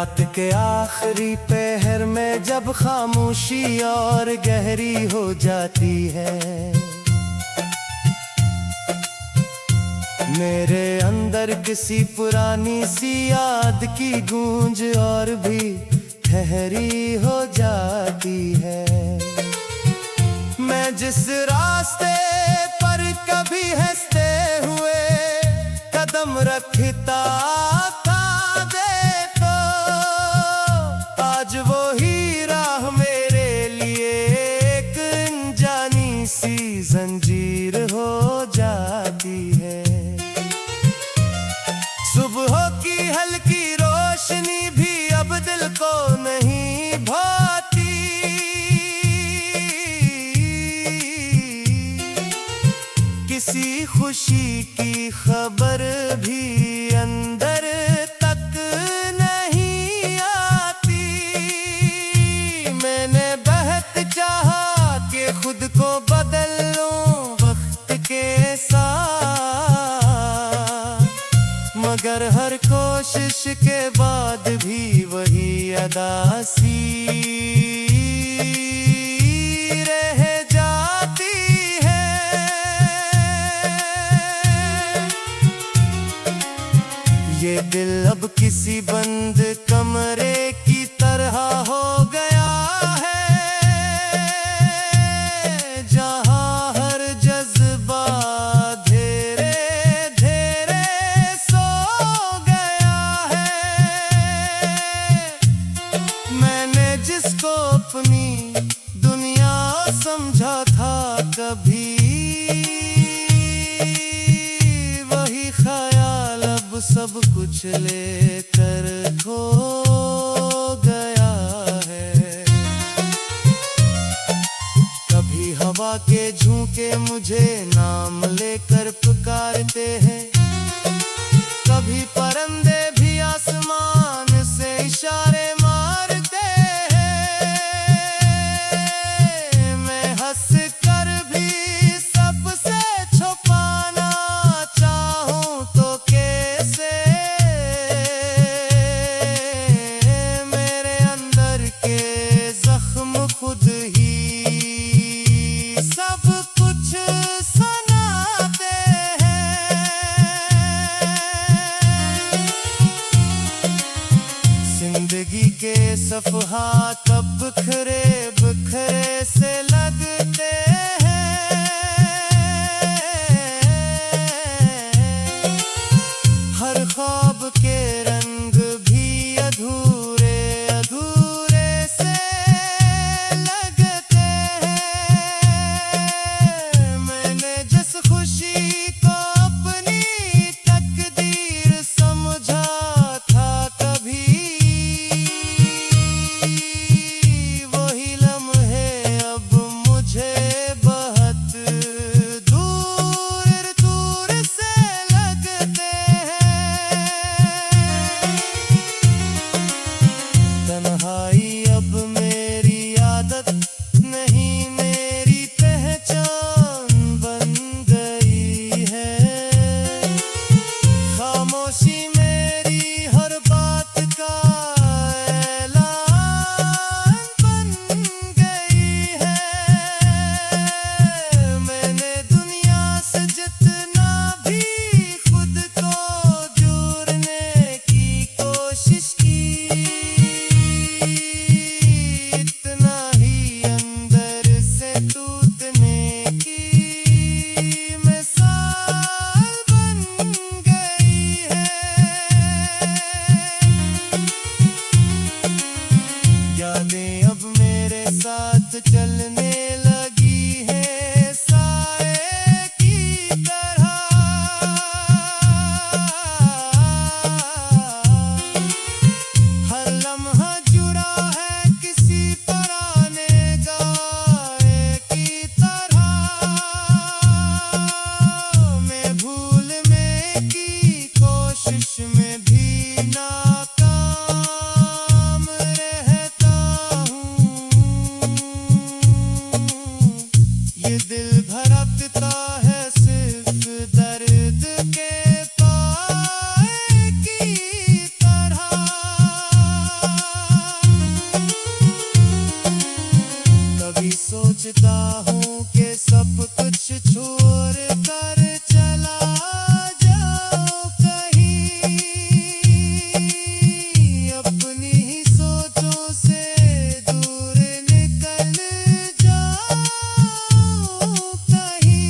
रात के आखिरी पहर में जब खामोशी और गहरी हो जाती है, मेरे अंदर किसी पुरानी सी याद की गूंज और भी ठहरी हो जाती है। मैं जिस रास्ते पर कभी हंसते हुए कदम रखता था, देखो आज वो ही राह मेरे लिए एक अनजानी सी जंजीर हो जाती है। सुबह की हल्की रोशनी भी अब दिल को नहीं भाती, किसी खुशी की खबर भी अंदर तक नहीं आती। मैंने बहुत चाहा कि खुद को बदल लूं वक्त के साथ, मगर हर कोशिश के बाद भी वही अदासी रह जाती है। ये दिल अब किसी बंद कमरे की तरह हो गया है, जहां हर जज्बा धीरे धीरे सो गया है। मैंने जिसको अपनी दुनिया समझा था कभी, वही ख्याल अब सब कुछ लेकर खो गया है। कभी हवा के झोंके मुझे नाम लेकर पुकारते हैं, कभी परिंदे भी आसमान से इशारे मारते हैं। मैं हंस कर भी सबसे छुपाना चाहूं तो कैसे, मेरे अंदर के जख्म खुद ही सब कुछ सुनाते हैं। जिंदगी के सफ़हात अब बिखरे बिखरे से लगते हैं, हर ख्वाब के रंग भी अधूरे अधूरे से लगते हैं। मैंने जिस खुशी को अपनी तकदीर समझा था कभी, वही लम्हे अब मुझे बहुत दूर दूर से लगते हैं। तन्हाई अब मेरी आदत नहीं, मेरी पहचान बन गई है। खामोशी मेरी हर बात का ऐलान बन गई है। मैंने दुनिया से जितना भी खुद को जोड़ने की कोशिश की, इतना ही अंदर से टूटने की मिसाल बन गई है। यादें अब मेरे साथ चलने लगी है साए की तरह, हर लम्हा जुड़ा है किसी पुराने गाए की तरह। मैं भूलने की कोशिश में भी नाकाम रहता हूँ। ये दिल धड़कता है सिर्फ दर्द के पाए की तरह। कभी सोचता हूँ कि सब कुछ छोड़ कर चला जाऊं कहीं, अपनी ही सोचों से दूर निकल जाऊं कहीं,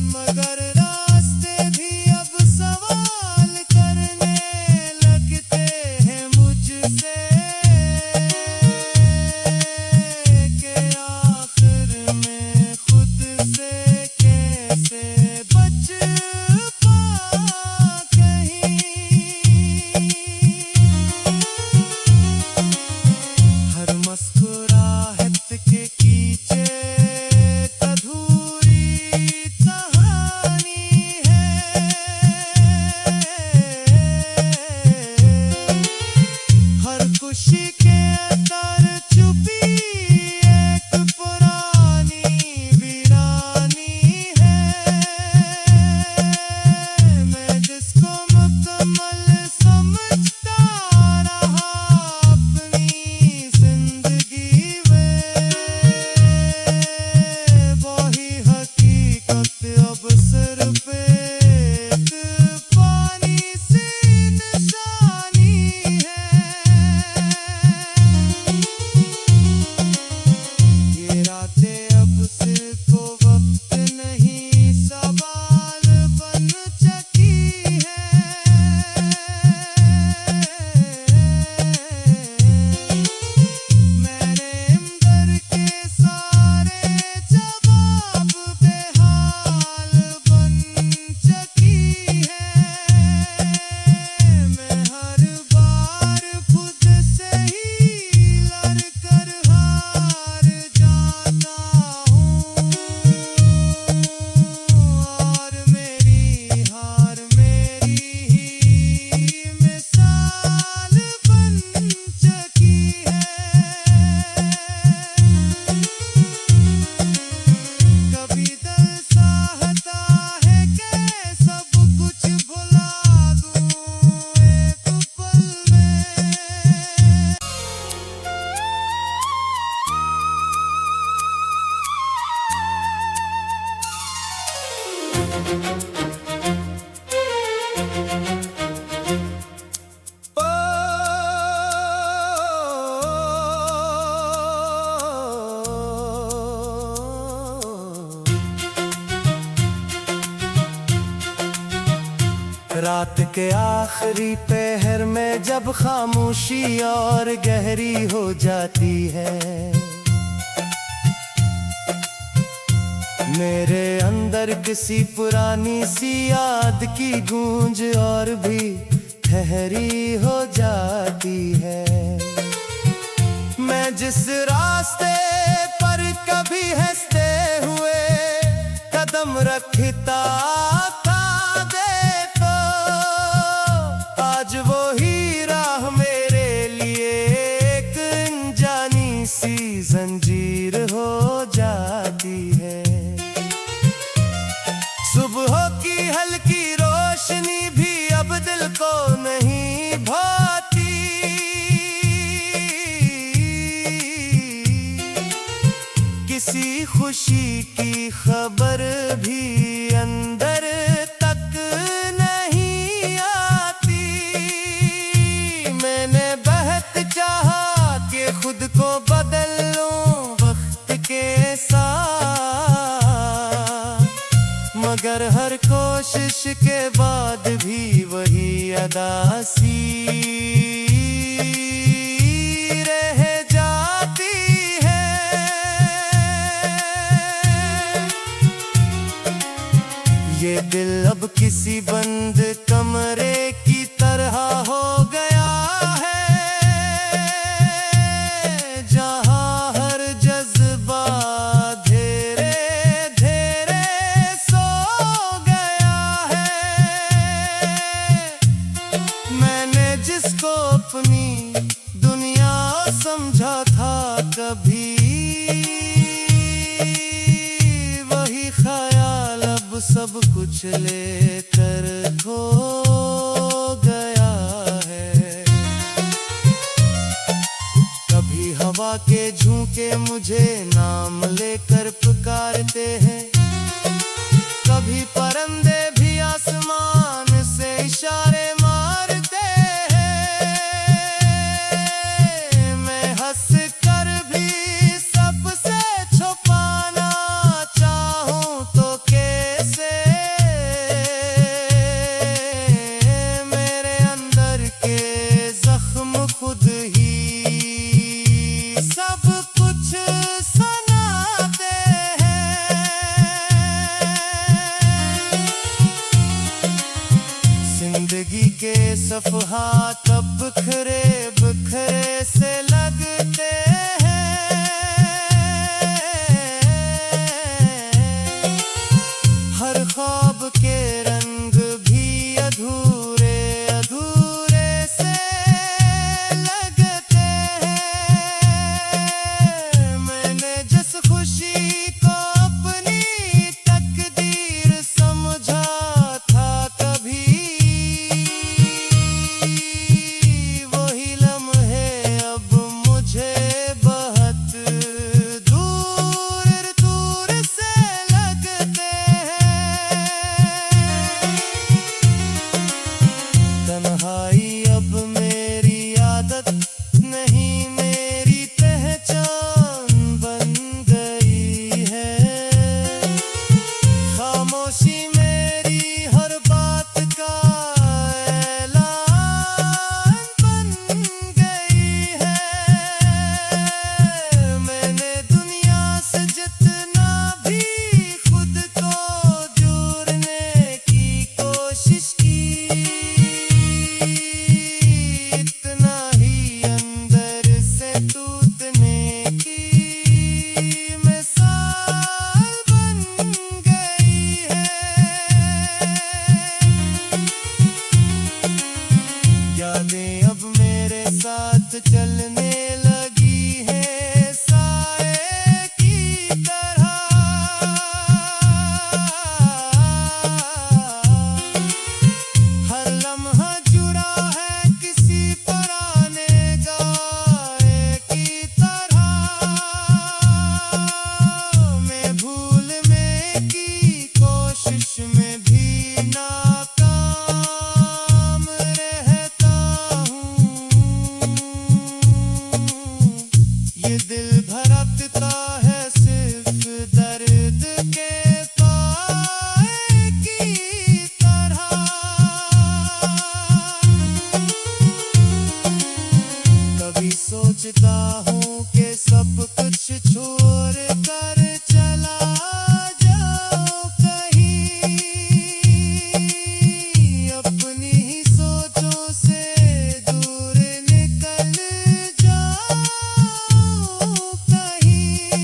मगर रास्ते भी अब सवाल करने लगते हैं मुझसे कि आखिर में खुद से कैसे बच पाऊं कहीं। हर मुस्कुराहट के पीछे एक अधूरी कहानी है, हर खुशी के अंदर छुपी एक पुरानी वीरानी है, मैं जिसको मुकम्मल समझता रहा अपनी जिंदगी में, वही हकीकत अब सिर्फ एक पानी सी निशानी है। ये रातें अब सिर्फ वक्त नहीं सवाल बन चुकी है, मैंने अंदर के सारे जवाब बेहाल बन चुकी है, मैं हर बार खुद से ही लड़कर हार जाता हूँ, और मेरी हार मेरी ही मिसाल बन चुकी है। कभी दिल चाहता है कि सब कुछ भुला दूं एक पल में। रात के आखिरी पहर में जब खामोशी और गहरी हो जाती है, मेरे अंदर किसी पुरानी सी याद की गूंज और भी ठहरी हो जाती है। मैं जिस रास्ते पर कभी हंसते हुए कदम रखता था देखो, आज वो ही राह मेरे लिए एक अनजानी सी जंजीर हो जाती है। सुबह की हल्की रोशनी भी अब दिल को नहीं भाती, किसी खुशी की खबर भी अंदर तक नहीं आती, मैंने बहुत चाहा कि खुद को बदल लूं वक्त के साथ, मगर हर कोशिश के बाद भी वही अदासी रह जाती है। ये दिल अब किसी बंद कमरे की तरह हो गया है, जहां हर जज्बा धीरे धीरे सो गया है। मैंने जिसको अपनी दुनिया समझा था कभी, वही ख्याल अब सब कुछ लेकर खो गया है। कभी हवा के झूके मुझे नाम लेकर पुकारते हैं। कभी परिंदे भी आसमान से इशारे मारते हैं। मैं हंस कर भी सबसे छुपाना चाहूं तो कैसे, मेरे अंदर के जख्म खुद ही सब कुछ सुनाते हैं। जिंदगी के सफ़हात अब बिखरे बिखरे से लगते हैं। हर ख्वाब के रंग भी अधूरे अधूरे से लगते हैं। मैंने जिस खुशी को अपनी तकदीर समझा था कभी, वही लम्हे अब मुझे बहुत दूर दूर से लगते हैं। तन्हाई अब मेरी आदत नहीं, मेरी पहचान बन गई है। खामोशी मेरी हर बात का ऐलान बन गई है। मैंने दुनिया से जितना भी खुद को जोड़ने की कोशिश की, इतना ही अंदर से टूटने की मिसाल बन गई है। यादें अब मेरे साथ चलने लगी है साए की तरह। हर लम्हा जुड़ा है किसी पुराने गाए की तरह। मैं भूलने की कोशिश में भी नाकाम रहता हूँ। ये दिल धड़कता है सिर्फ दर्द के पाए की तरह। कभी सोचता हूँ कि सब कुछ छोड़ कर चला जाऊं कहीं, अपनी ही सोचों से दूर निकल जाऊं कहीं।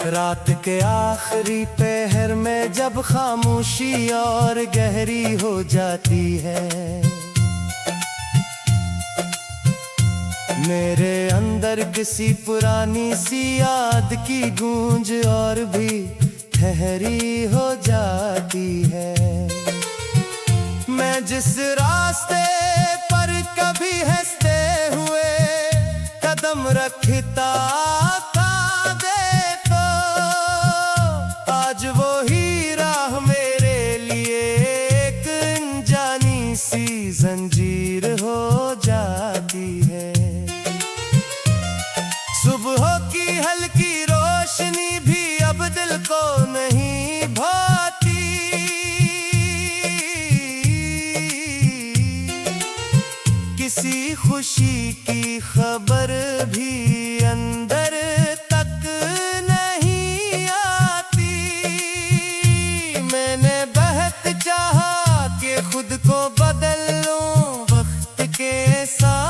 रात के आखिरी पहर में जब खामोशी और गहरी हो जाती है, मेरे अंदर किसी पुरानी सी याद की गूंज और भी ठहरी हो जाती है। मैं जिस रास्ते पर कभी हंसते हुए कदम रखता था, देखो आज वो ही राह मेरे लिए एक अनजानी सी जंजीर हो जाती है। सुबह की हल्की रोशनी भी अब दिल को नहीं भाती, किसी खुशी की खबर भी अंदर तक नहीं आती। मैंने बहुत चाहा कि खुद को बदल लूं वक्त के साथ,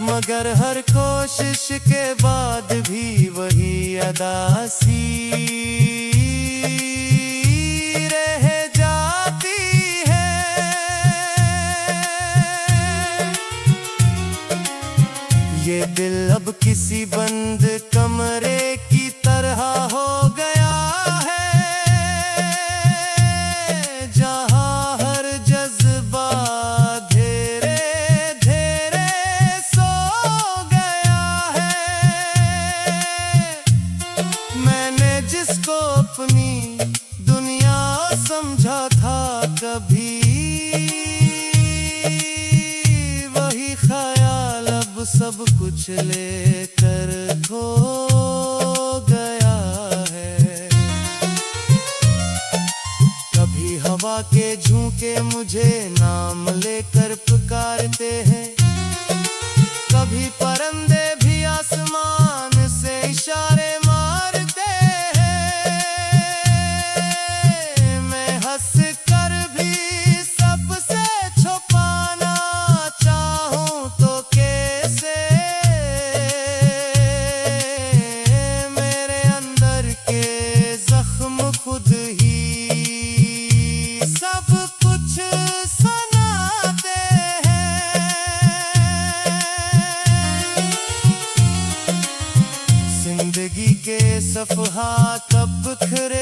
मगर हर कोशिश के बाद भी वही अदासी रह जाती है। ये दिल अब किसी बंद कमरे की तरह हो गया है, जहां हर जज्बा धीरे धीरे सो गया है। मैंने जिसको अपनी दुनिया समझा था कभी, वही ख्याल अब सब कुछ लेकर खो गया है। कभी हवा के झोंके मुझे नाम लेकर पुकारते हैं, कभी परिंदे भी आसमान से इशारे मारते हैं। मैं हंस कर भी सबसे छुपाना चाहूं तो कैसे, मेरे अंदर के जख्म खुद ही सब कुछ सुनाते हैं। जिंदगी के सफ़हात अब बिखरे